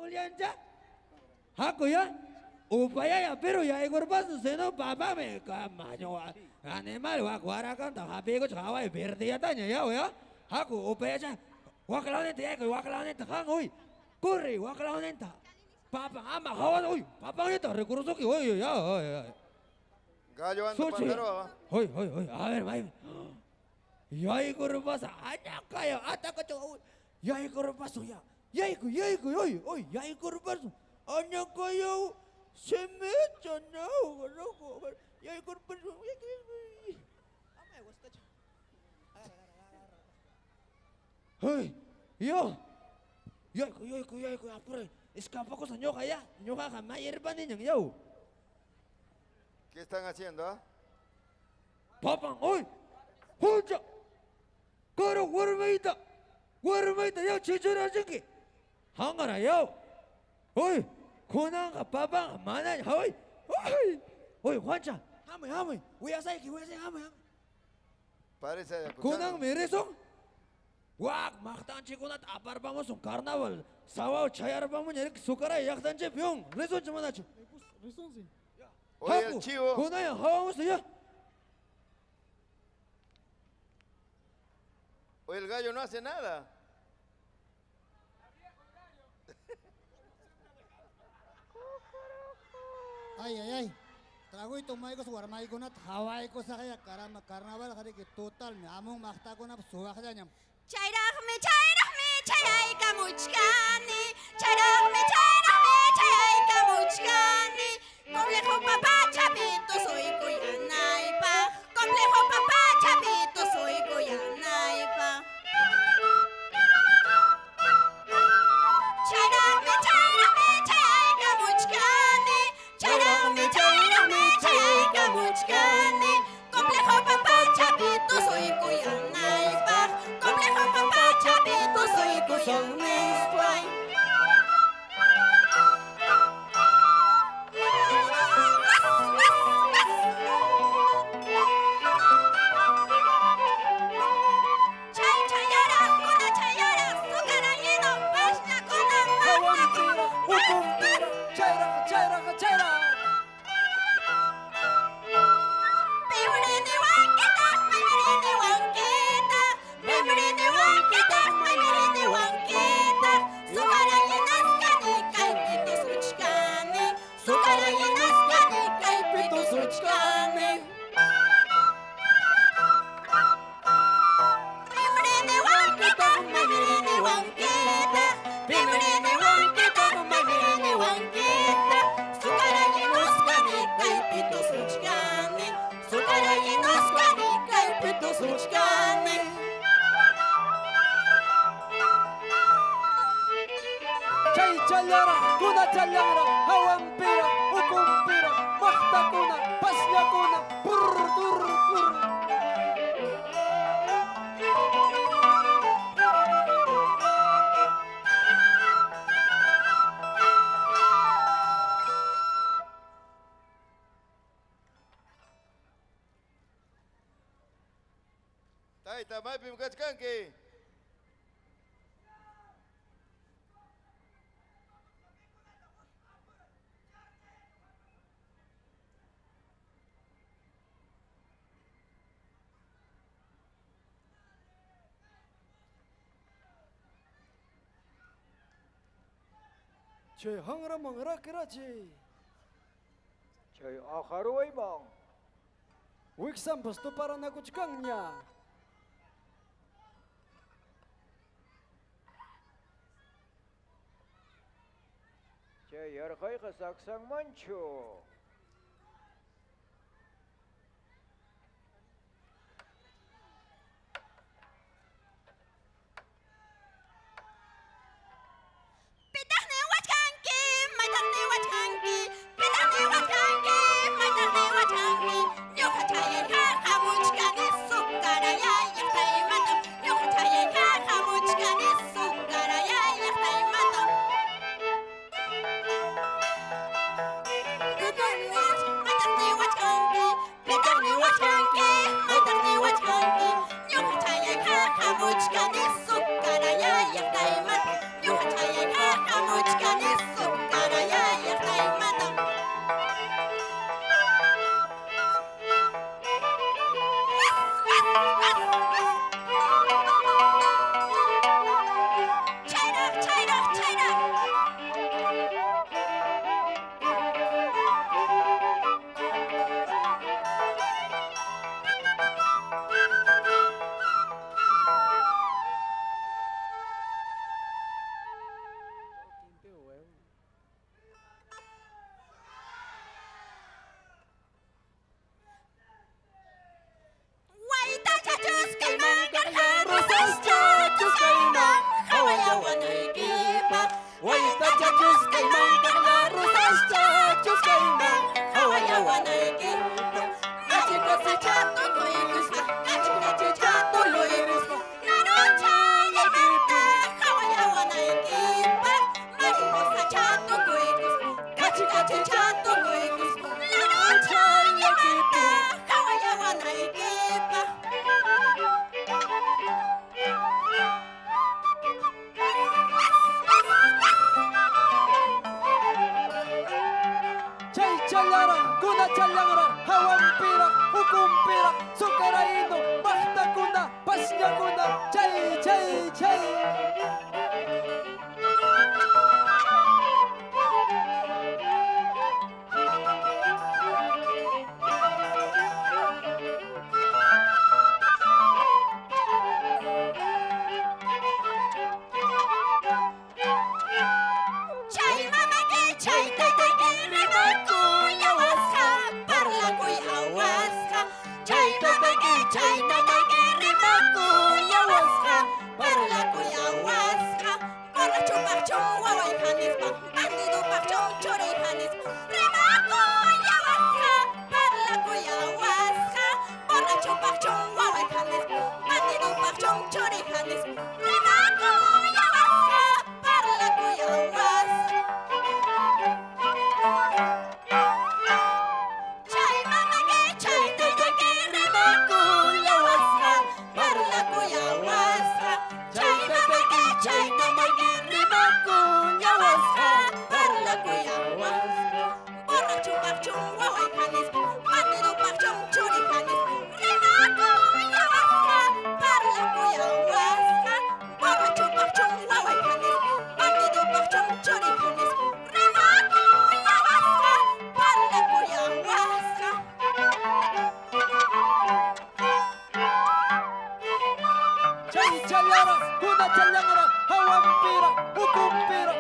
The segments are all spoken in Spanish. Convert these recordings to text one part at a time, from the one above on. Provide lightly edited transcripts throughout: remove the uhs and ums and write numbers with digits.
liancha. Haku ya. Upaya ya pero ya ikut pas seno papa me kamaño animal wa guarakan ta hape ko chawa verde ya tanya ya. Haku upaya ya. Wakalawan ente ya wakalawan ente kang oi. Corre wakalawan ente. Papa ama hawan oi. Papa ente recurso que oi ya. Gallo anda pandero. Oi. A ver, vai. Ya ikut pas aja kaya ata ko ya ikut pas ya. Ya ikut oi ya ikut pas. Anya kaya Semechana, ya ikut perlu. Hei, yo, apa? Escapa cosa ñoja ya, ñoja jamás hierba ni yo. ¿Qué están haciendo? Papá, hoy, junta, caro guarmeita, yo chichura chiqui, hangara yo, hoy. Kunanga papa mana hoy Juancha hame voy a hacer hame Parece de Kunang mereso wak maktan chikunat apar vamos un carnaval sawa chayar vamos nyari Sucaralla yaktan che pion reson chimana chu Reson sí. Oye, el chivo. Kunaya vamos ya Oye, el gallo no hace nada. Ay. Trago ito may ko suwar may ko na haway ko sa kaya karnaval hari ki total me among makta ko na suwa kaya nyam. Chayrahme chayay kamuchkani. Chayrahme chayay kamuchkani. Complejo papá chavito soy kuyanaypa. Complejo papá chavito soy kuyanaypa. Chayrahme chayay kamuchkani. Chayrahme chayay kamuchkani. Complejo papá chavito soy kuyanaypa. Complejo papá chavito soy kuyanaypa. Chayara, Sucarallino, Pashna kuna, Chayra. Bimrini wanketa, Sucarallinas kani, kaypito suchkani, Sucarallinas kani, kaypito suchkani. Bimrini wanketa, Sucarallinas kani, kaypito suchkani, Sucarallinas kani, kaypito suchkani. Chayara, kuna chalara, hawampira, ukumpira, makta kuna, pasya kuna, pur. Taita, mai pimkachkanki. Chay hangra mangra kirachi. Chay akharuay bang. Wiksam pasto para nakuchkangnya. Chay yarkhay kasaksang mancho. chachus kaiman kanga rosas chachus kaiman hawaya wanaiki kachika se chato koiguska kachika se chato loiguska narocha yamata hawaya wanaiki mariposa chato koiguska kachika se chato koiguska narocha yamata hawaya wanaiki Chalara, kuna chalangara, hawampira, hukumpira, sukaraino, mahtakuna, pasnyakuna, chay, chay, chay. Chay mamake, chay tatake, rimaku yawaska, parla kuy awaska. Chay tatake, chay tatake, rimaku yawaska, parla kuy awaska. Borracho parcho, waway hanispa, bandido parcho, chori hanispa. Rimaku yawaska, parla kuy awaska. Borracho parcho, waway hanispa, bandido parcho, chori hanispa. Rimaku yawaska, parla kuy awaska. Chay mamake, chay tatake, rimaku yawaska, parla kuy awaska. Chay mamake, chay tatake, rimaku yawaska, parla kuy awaska. Borracho parcho, waway hanispa, bandido parcho, chori hanispa. Rimaku yawaska, parla kuy awaska. Borracho parcho, waway hanispa, bandido parcho, chori hanispa. Rimaku yawaska, parla kuy awaska. Chay chalara, kuna chalangara, hawampira, hukumpira.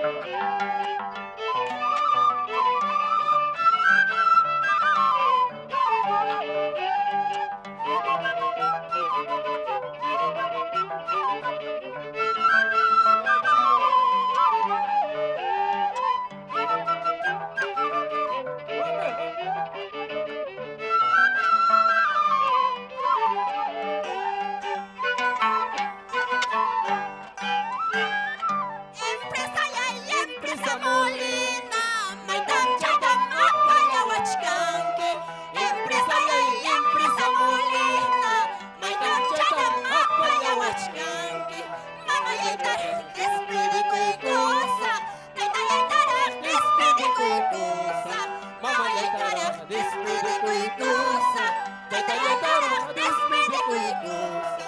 Empresa ya empresa molina, maitan chaitan apaya wachkanki. Empresa ya empresa molina, maitan chaitan apaya wachkanki. Mama yaitar despide kuy cosa, tata yaitar despide kuy cosa. Mama yaitar despide kuy cosa, tata yaitar despide kuy cosa.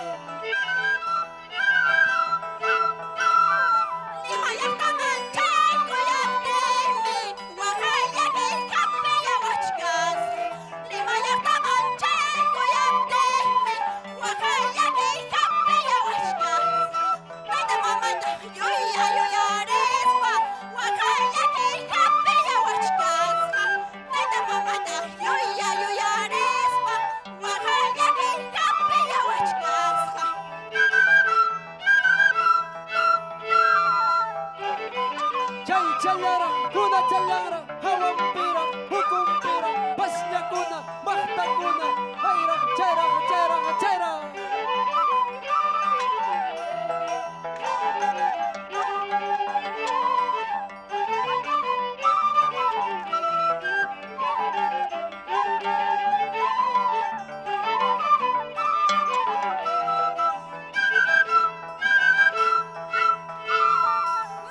Chay chalara, kuna chalangara, hawampira, hukumpira, pasnyakuna, mahtakuna, hayra, chayra, chayra, chayra.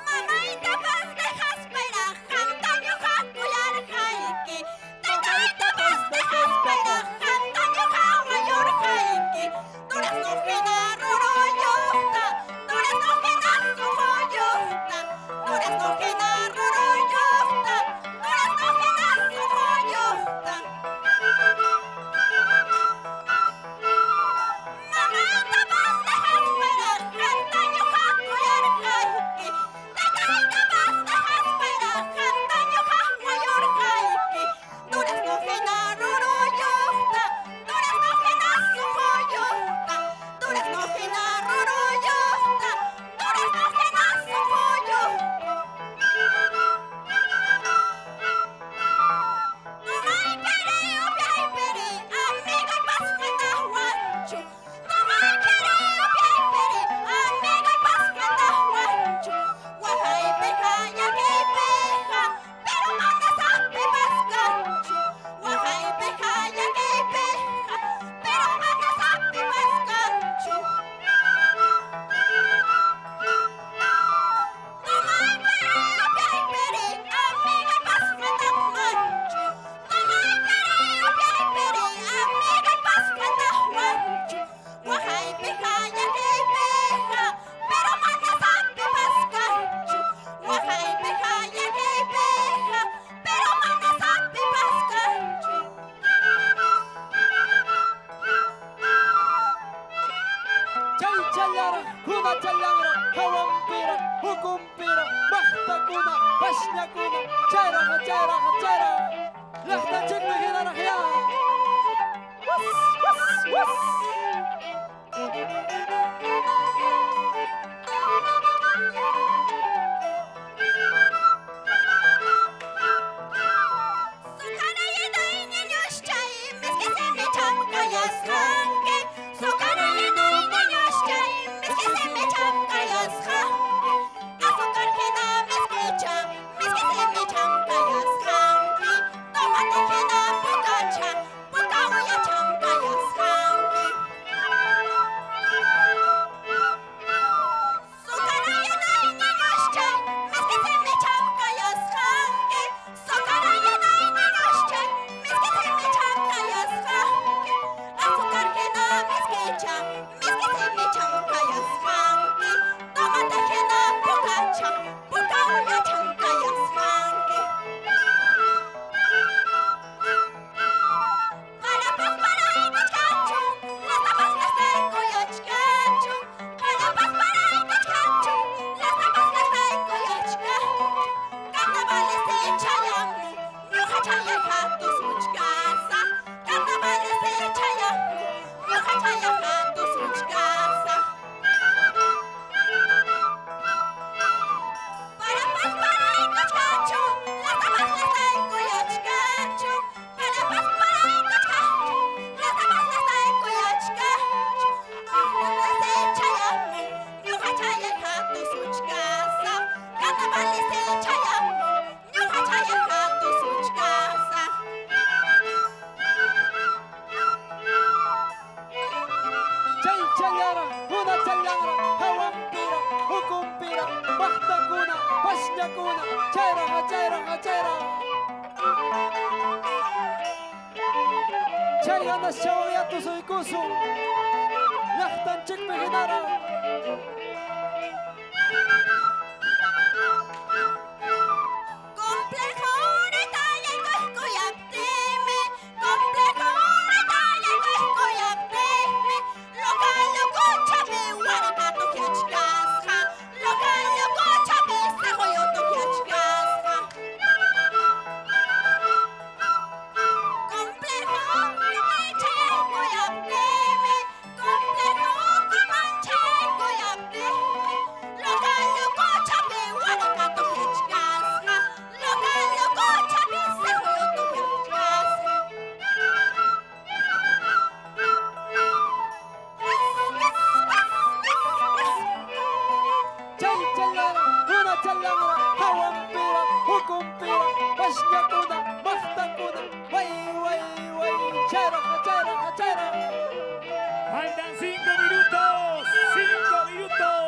Mamaita vas dejas pera, jantaño hakuyar haiki. Tataita vas dejas pera, jantaño hawayor haiki. pasñakuna chayraqa chayraqa chayra llaqtanchikmi hinaraq ya Faltan 5 minutos. 5 minutos.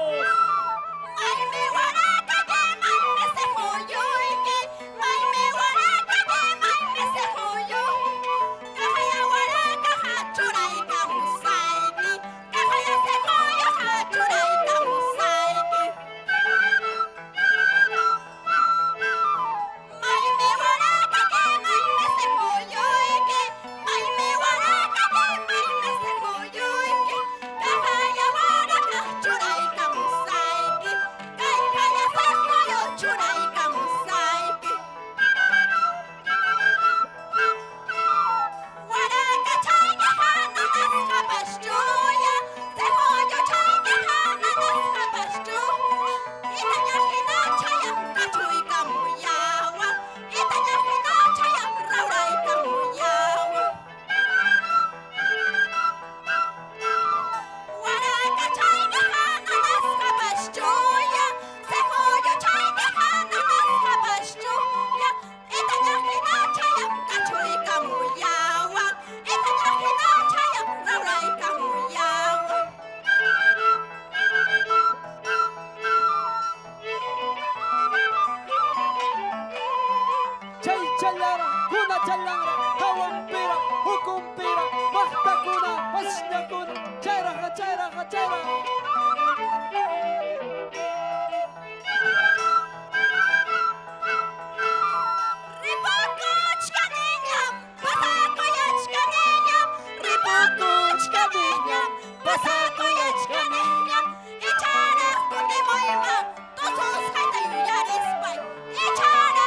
Echara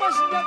Hijos De